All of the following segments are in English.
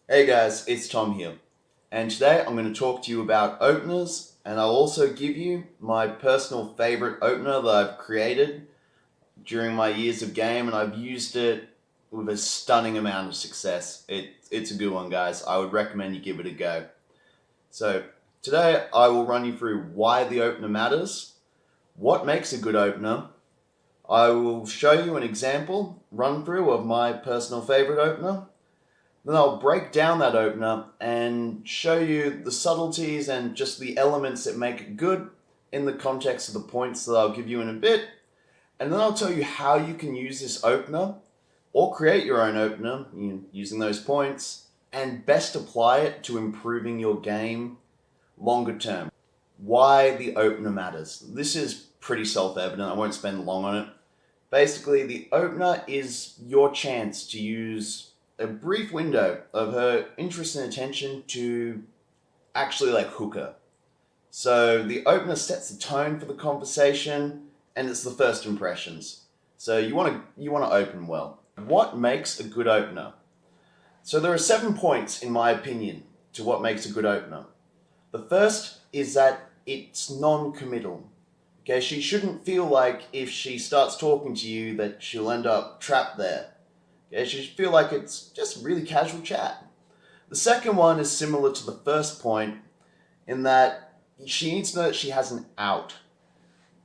Hey guys, it's Tom here, and today I'm going to talk to you about openers, and I'll also give you my personal favorite opener that I've created during my years of game, and I've used it with a stunning amount of success. It's a good one, guys. I would recommend you give it a go. So, today I will run you through why the opener matters, what makes a good opener. I will show you an example run through of my personal favorite opener. Then I'll break down that opener and show you the subtleties and just the elements that make it good in the context of the points that I'll give you in a bit. And then I'll tell you how you can use this opener or create your own opener using those points and best apply it to improving your game longer term. Why the opener matters. This is pretty self-evident. I won't spend long on it. Basically, the opener is your chance to use a brief window of her interest and attention to actually hook her. So the opener sets the tone for the conversation, and it's the first impressions. So you want to open well. What makes a good opener? So there are 7 points, in my opinion, to what makes a good opener. The first is that it's non-committal. Okay, she shouldn't feel like if she starts talking to you that she'll end up trapped there. Okay, she should feel like it's just really casual chat. The second one is similar to the first point in that she needs to know that she has an out.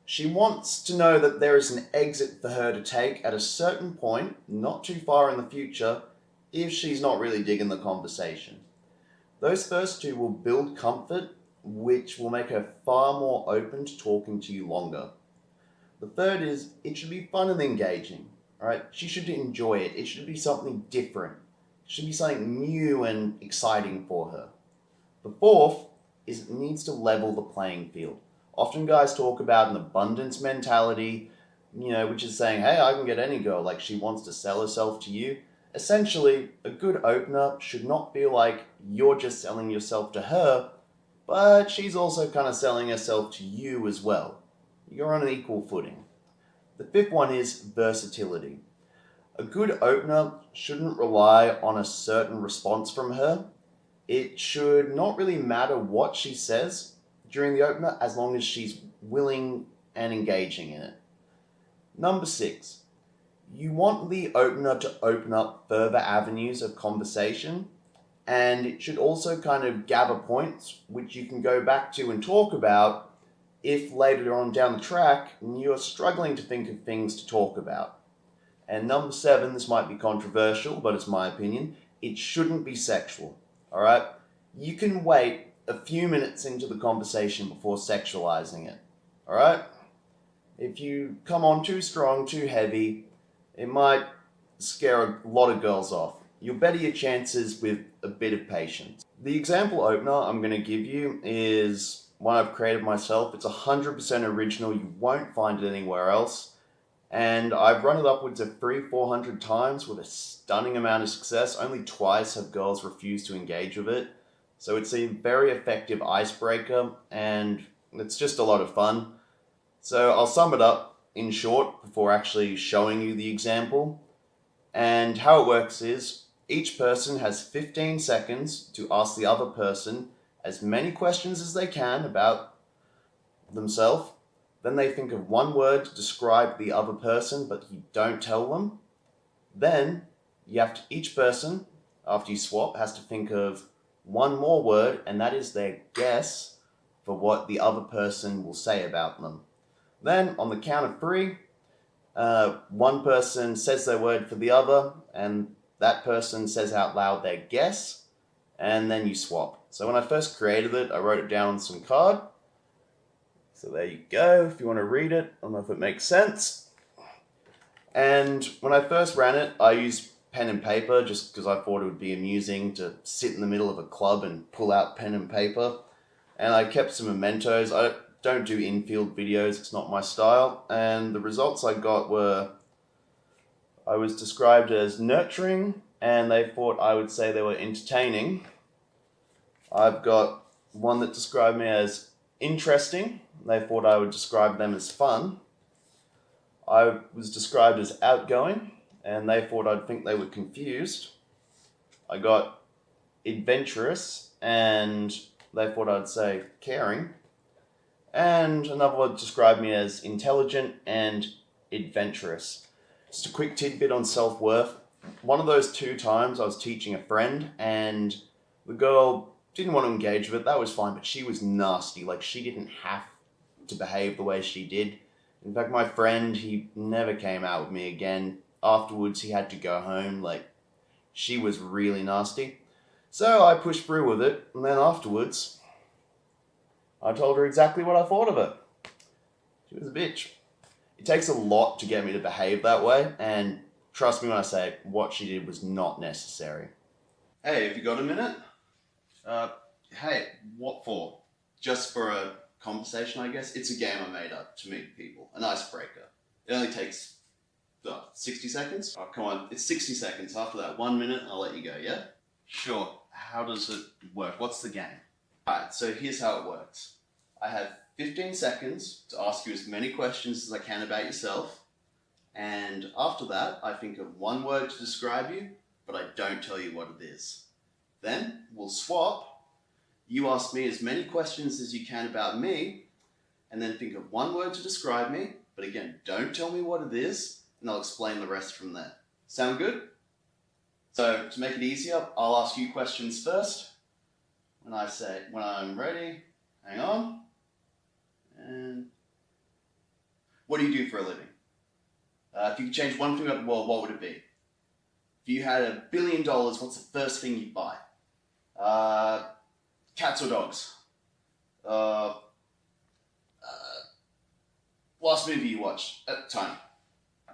She wants to know that there is an exit for her to take at a certain point, not too far in the future, if she's not really digging the conversation. Those first two will build comfort, which will make her far more open to talking to you longer. The third is it should be fun and engaging. All right, she should enjoy it. It should be something different. It should be something new and exciting for her. The fourth is it needs to level the playing field. Often guys talk about an abundance mentality, which is saying, hey, I can get any girl, like she wants to sell herself to you. Essentially, a good opener should not feel like you're just selling yourself to her, but she's also kind of selling herself to you as well. You're on an equal footing. The fifth one is versatility. A good opener shouldn't rely on a certain response from her. It should not really matter what she says during the opener as long as she's willing and engaging in it. Number 6, you want the opener to open up further avenues of conversation, and it should also kind of gather points which you can go back to and talk about if later on down the track you're struggling to think of things to talk about. And number 7, this might be controversial, but it's my opinion, it shouldn't be sexual. All right? You can wait a few minutes into the conversation before sexualizing it. All right? If you come on too strong, too heavy, it might scare a lot of girls off. You'll better your chances with a bit of patience. The example opener I'm going to give you is one I've created myself. It's 100% original. You won't find it anywhere else. And I've run it upwards of 300-400 times with a stunning amount of success. Only twice have girls refused to engage with it. So it's a very effective icebreaker, and it's just a lot of fun. So I'll sum it up in short before actually showing you the example. And how it works is each person has 15 seconds to ask the other person as many questions as they can about themselves. Then they think of one word to describe the other person, but you don't tell them. Then each person, after you swap, has to think of one more word, and that is their guess for what the other person will say about them. Then, on the count of 3, one person says their word for the other, and that person says out loud their guess, and then you swap. So when I first created it, I wrote it down on some card. So there you go, if you want to read it. I don't know if it makes sense. And when I first ran it, I used pen and paper just because I thought it would be amusing to sit in the middle of a club and pull out pen and paper. And I kept some mementos. I don't do in-field videos, it's not my style. And the results I got were, I was described as nurturing, and they thought I would say they were entertaining. I've got one that described me as interesting. They thought I would describe them as fun. I was described as outgoing, and they thought I'd think they were confused. I got adventurous, and they thought I'd say caring. And another one described me as intelligent and adventurous. Just a quick tidbit on self-worth. One of those 2 times I was teaching a friend, and the girl didn't want to engage with it. That was fine, but she was nasty. Like, she didn't have to behave the way she did. In fact, my friend, he never came out with me again. Afterwards, he had to go home. Like, she was really nasty. So I pushed through with it, and then afterwards, I told her exactly what I thought of her. She was a bitch. It takes a lot to get me to behave that way, and trust me when I say what she did was not necessary. Hey, have you got a minute? Hey, what for? Just for a conversation, I guess? It's a game I made up to meet people. An icebreaker. It only takes, 60 seconds? Oh, come on. It's 60 seconds. After that 1 minute, I'll let you go, yeah? Sure. How does it work? What's the game? Alright, so here's how it works. I have 15 seconds to ask you as many questions as I can about yourself, and after that, I think of one word to describe you, but I don't tell you what it is. Then, we'll swap. You ask me as many questions as you can about me, and then think of one word to describe me, but again, don't tell me what it is, and I'll explain the rest from there. Sound good? So, to make it easier, I'll ask you questions first. When I'm ready, hang on. And what do you do for a living? If you could change one thing about the world, what would it be? If you had $1 billion, what's the first thing you'd buy? Cats or dogs? Last movie you watched at the time.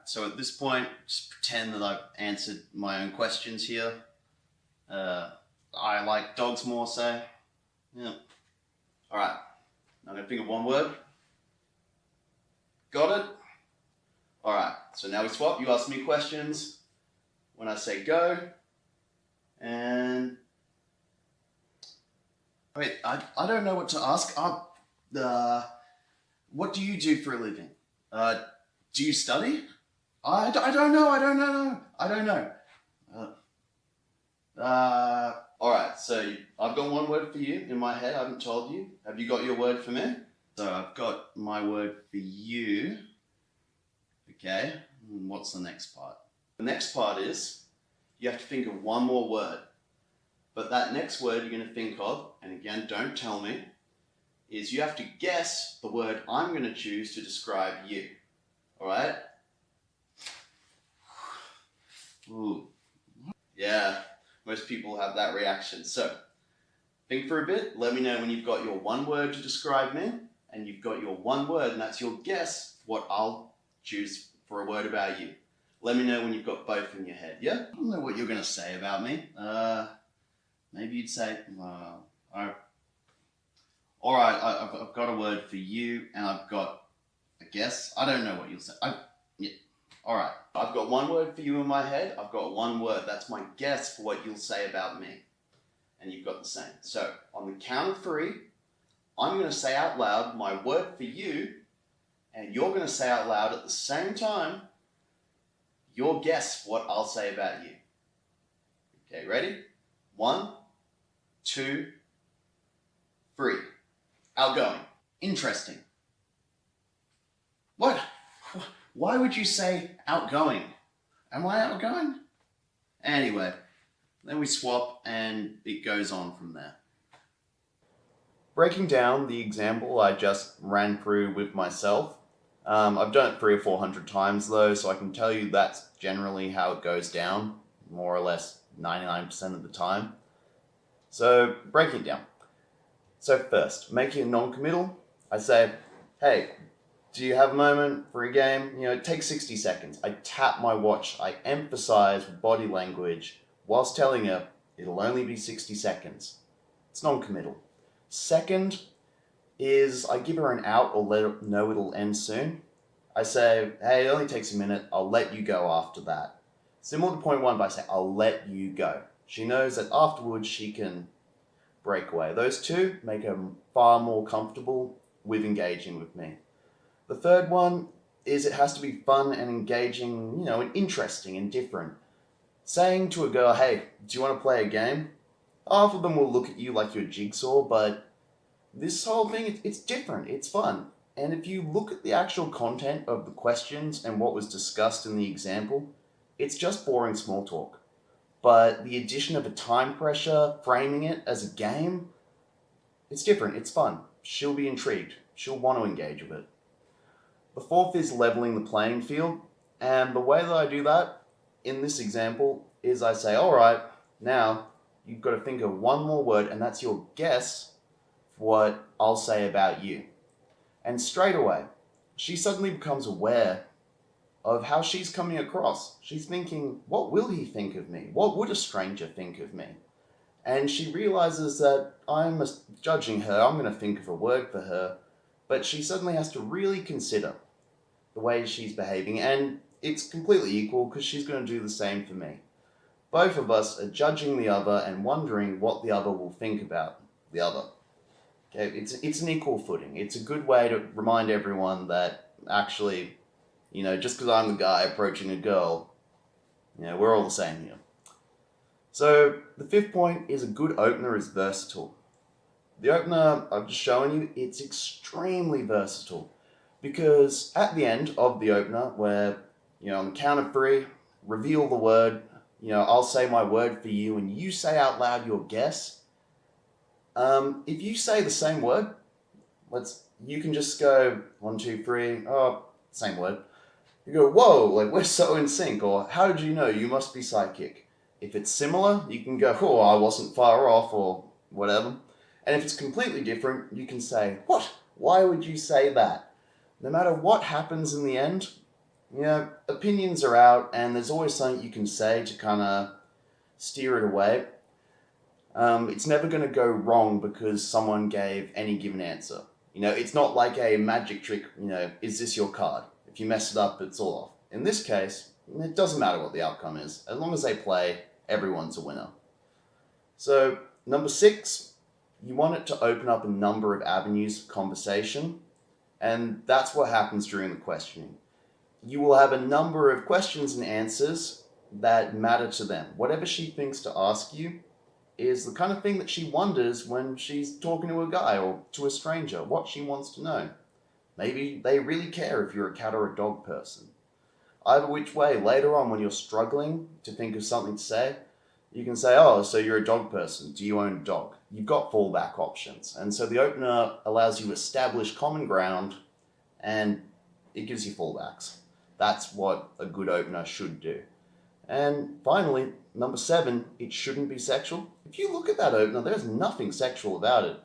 So at this point, just pretend that I've answered my own questions here. I like dogs more, say. Yeah. Alright. I'm going to think of one word. Got it? Alright. So now we swap. You ask me questions. When I say go. And... Wait, I don't know what to ask. What do you do for a living? Do you study? I don't know. Alright, so I've got one word for you in my head. I haven't told you. Have you got your word for me? So I've got my word for you. Okay, and what's the next part? The next part is you have to think of one more word. But that next word you're going to think of, and again, don't tell me, is you have to guess the word I'm going to choose to describe you. Alright? Ooh. Yeah, most people have that reaction. So, think for a bit, let me know when you've got your one word to describe me, and you've got your one word, and that's your guess what I'll choose for a word about you. Let me know when you've got both in your head, yeah? I don't know what you're going to say about me. Maybe you'd say, alright, I've got a word for you, and I've got a guess. I don't know what you'll say. Yeah. Alright, I've got one word for you in my head. I've got one word. That's my guess for what you'll say about me. And you've got the same. So, on the count of 3, I'm going to say out loud my word for you, and you're going to say out loud at the same time your guess what I'll say about you. Okay, ready? 1, 2, 3. Outgoing. Interesting. What? Why would you say outgoing? Am I outgoing? Anyway, then we swap and it goes on from there. Breaking down the example I just ran through with myself, I've done it 300 or 400 times though, so I can tell you that's generally how it goes down, more or less 99% of the time. So, breaking it down. So first, making it non-committal, I say, hey, do you have a moment for a game? You know, it takes 60 seconds. I tap my watch. I emphasize body language whilst telling her it'll only be 60 seconds. It's non-committal. Second is I give her an out or let her know it'll end soon. I say, hey, it only takes a minute. I'll let you go after that. Similar to point 1, but I say, I'll let you go. She knows that afterwards she can break away. Those 2 make her far more comfortable with engaging with me. The third one is it has to be fun and engaging, and interesting and different. Saying to a girl, hey, do you want to play a game? Half of them will look at you like you're Jigsaw, but this whole thing, it's different, it's fun. And if you look at the actual content of the questions and what was discussed in the example, it's just boring small talk. But the addition of a time pressure, framing it as a game, it's different, it's fun. She'll be intrigued, she'll want to engage with it. The fourth is leveling the playing field, and the way that I do that in this example is I say, alright, now you've got to think of one more word, and that's your guess for what I'll say about you. And straight away, she suddenly becomes aware of how she's coming across. She's thinking, what will he think of me? What would a stranger think of me? And she realizes that I'm judging her, I'm going to think of a word for her, but she suddenly has to really consider the way she's behaving, and it's completely equal because she's going to do the same for me. Both of us are judging the other and wondering what the other will think about the other. Okay, it's an equal footing. It's a good way to remind everyone that actually, just because I'm the guy approaching a girl, we're all the same here. So the fifth point is a good opener is versatile. The opener I've just shown you, it's extremely versatile because at the end of the opener where, on the count of three, reveal the word, I'll say my word for you and you say out loud your guess. If you say the same word, you can just go 1, 2, 3, same word. You go, whoa, like we're so in sync, or how did you know? You must be psychic. If it's similar, you can go, oh, I wasn't far off, or whatever. And if it's completely different, you can say, what? Why would you say that? No matter what happens in the end, opinions are out, and there's always something you can say to kind of steer it away. It's never going to go wrong because someone gave any given answer. It's not like a magic trick, is this your card? If you mess it up, it's all off. In this case, it doesn't matter what the outcome is. As long as they play, everyone's a winner. So, number 6, you want it to open up a number of avenues of conversation, and that's what happens during the questioning. You will have a number of questions and answers that matter to them. Whatever she thinks to ask you is the kind of thing that she wonders when she's talking to a guy or to a stranger, what she wants to know. Maybe they really care if you're a cat or a dog person. Either which way, later on when you're struggling to think of something to say, you can say, oh, so you're a dog person. Do you own a dog? You've got fallback options. And so the opener allows you to establish common ground and it gives you fallbacks. That's what a good opener should do. And finally, number 7, it shouldn't be sexual. If you look at that opener, there's nothing sexual about it.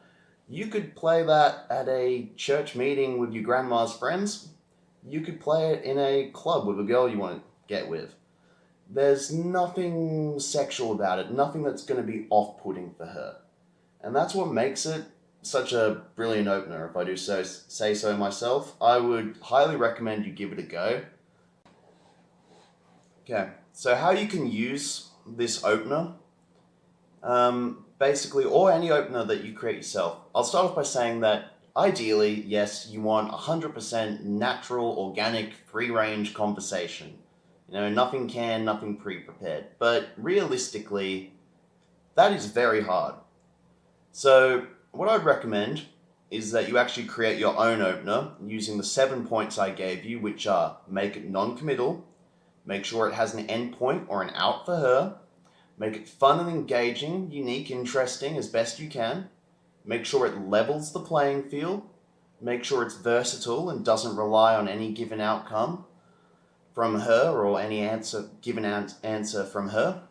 You could play that at a church meeting with your grandma's friends. You could play it in a club with a girl you want to get with. There's nothing sexual about it, nothing that's going to be off-putting for her. And that's what makes it such a brilliant opener, if I do say so myself. I would highly recommend you give it a go. Okay, so how you can use this opener, basically, or any opener that you create yourself. I'll start off by saying that ideally, yes, you want 100% natural, organic, free-range conversation. Nothing canned, nothing pre-prepared. But realistically, that is very hard. So what I'd recommend is that you actually create your own opener using the 7 points I gave you, which are make it non-committal, make sure it has an end point or an out for her, make it fun and engaging, unique, interesting as best you can, make sure it levels the playing field, make sure it's versatile and doesn't rely on any given outcome from her or any given answer from her,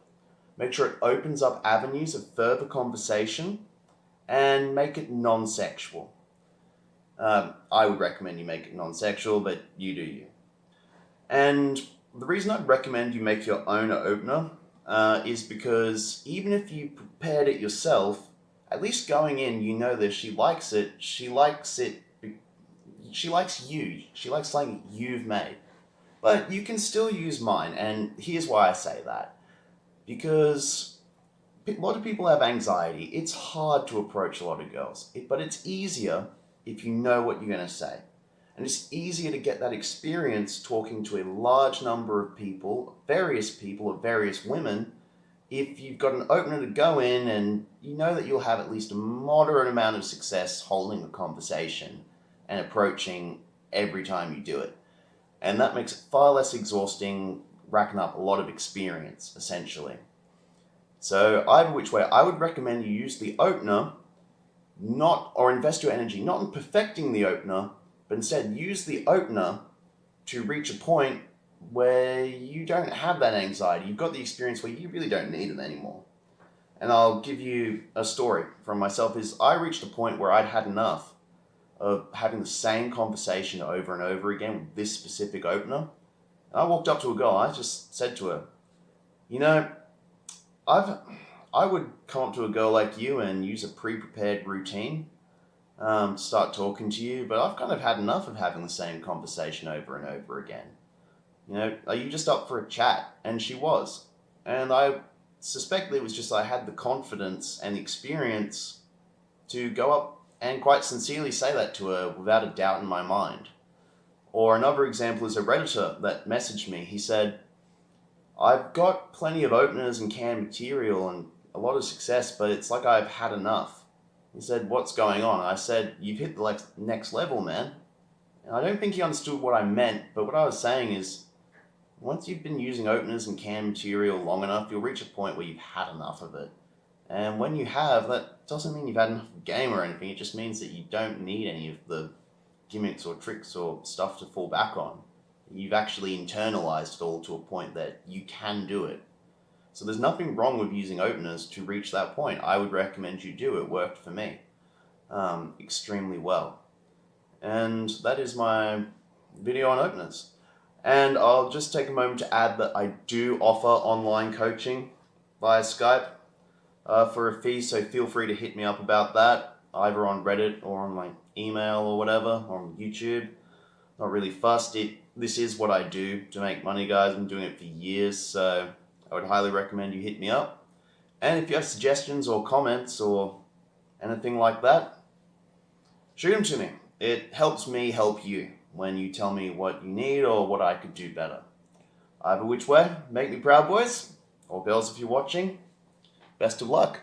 make sure it opens up avenues of further conversation, and make it non-sexual. I would recommend you make it non-sexual, but you do you. And the reason I'd recommend you make your own opener is because even if you prepared it yourself, at least going in, you know that she likes it. She likes you. She likes something you've made. But you can still use mine, and here's why I say that. Because a lot of people have anxiety. It's hard to approach a lot of girls, but it's easier if you know what you're going to say. And it's easier to get that experience talking to a large number of people, various of various women, if you've got an opener to go in and you know that you'll have at least a moderate amount of success holding a conversation and approaching every time you do it. And that makes it far less exhausting, racking up a lot of experience, essentially. So either which way, I would recommend you use the opener, or invest your energy not in perfecting the opener, but instead use the opener to reach a point where you don't have that anxiety. You've got the experience where you really don't need it anymore. And I'll give you a story from myself. Is I reached a point where I'd had enough of having the same conversation over and over again with this specific opener. And I walked up to a girl, I just said to her, you know, I would come up to a girl like you and use a pre-prepared routine to start talking to you, but I've kind of had enough of having the same conversation over and over again. You know, are you just up for a chat? And she was. And I suspect it was just I had the confidence and the experience to go up and quite sincerely say that to her without a doubt in my mind. Or another example is a Redditor that messaged me. He said, I've got plenty of openers and canned material and a lot of success, but it's like I've had enough. He said, what's going on? I said, you've hit the next level, man. And I don't think he understood what I meant, but what I was saying is, once you've been using openers and canned material long enough, you'll reach a point where you've had enough of it. And when you have, that doesn't mean you've had enough game or anything. It just means that you don't need any of the gimmicks or tricks or stuff to fall back on. You've actually internalized it all to a point that you can do it. So there's nothing wrong with using openers to reach that point. I would recommend you do. It worked for me extremely well. And that is my video on openers. And I'll just take a moment to add that I do offer online coaching via Skype for a fee, so feel free to hit me up about that, either on Reddit or on my email or whatever, or on YouTube. Not really fussed. This is what I do to make money, guys. I've been doing it for years, so I would highly recommend you hit me up. And if you have suggestions or comments or anything like that, shoot them to me. It helps me help you when you tell me what you need or what I could do better. Either which way, make me proud, boys, or girls if you're watching. Best of luck.